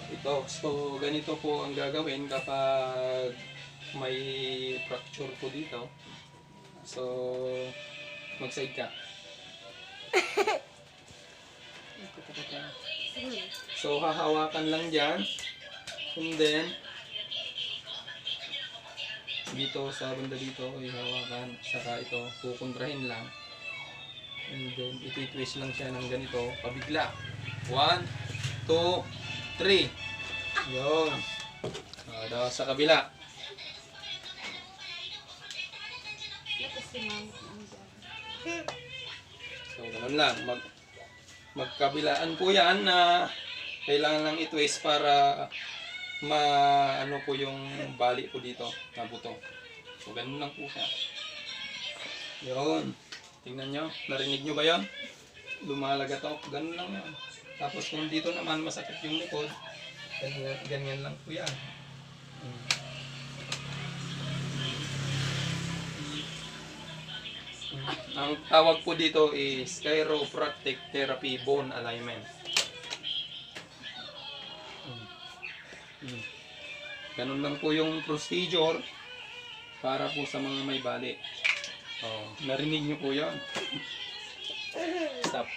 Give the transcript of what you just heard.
Ito. So, ganito po ang gagawin kapag may fracture po dito. So, mag-side ka. So, hahawakan lang dyan. And then, dito sa banda dito, ihawakan. Saka ito, kukontrahin lang. And then, iti-twist lang siya ng ganito, pabigla. 1, 2, 3. Yun. Daw sa kabila. So, ganun lang. Magkabilaan po yan na kailangan lang i-twist para ano po yung bali po dito na buto. So, ganun lang po siya. Yun. Tingnan nyo. Narinig nyo ba yun? Lumalaga to. Ganun lang yun. Tapos kung dito naman masakit yung likod, ganyan lang po yan. Ang tawag po dito is chiropractic therapy bone alignment. Ganun lang po yung procedure para po sa mga may bali. Narinig nyo po yun. Stop.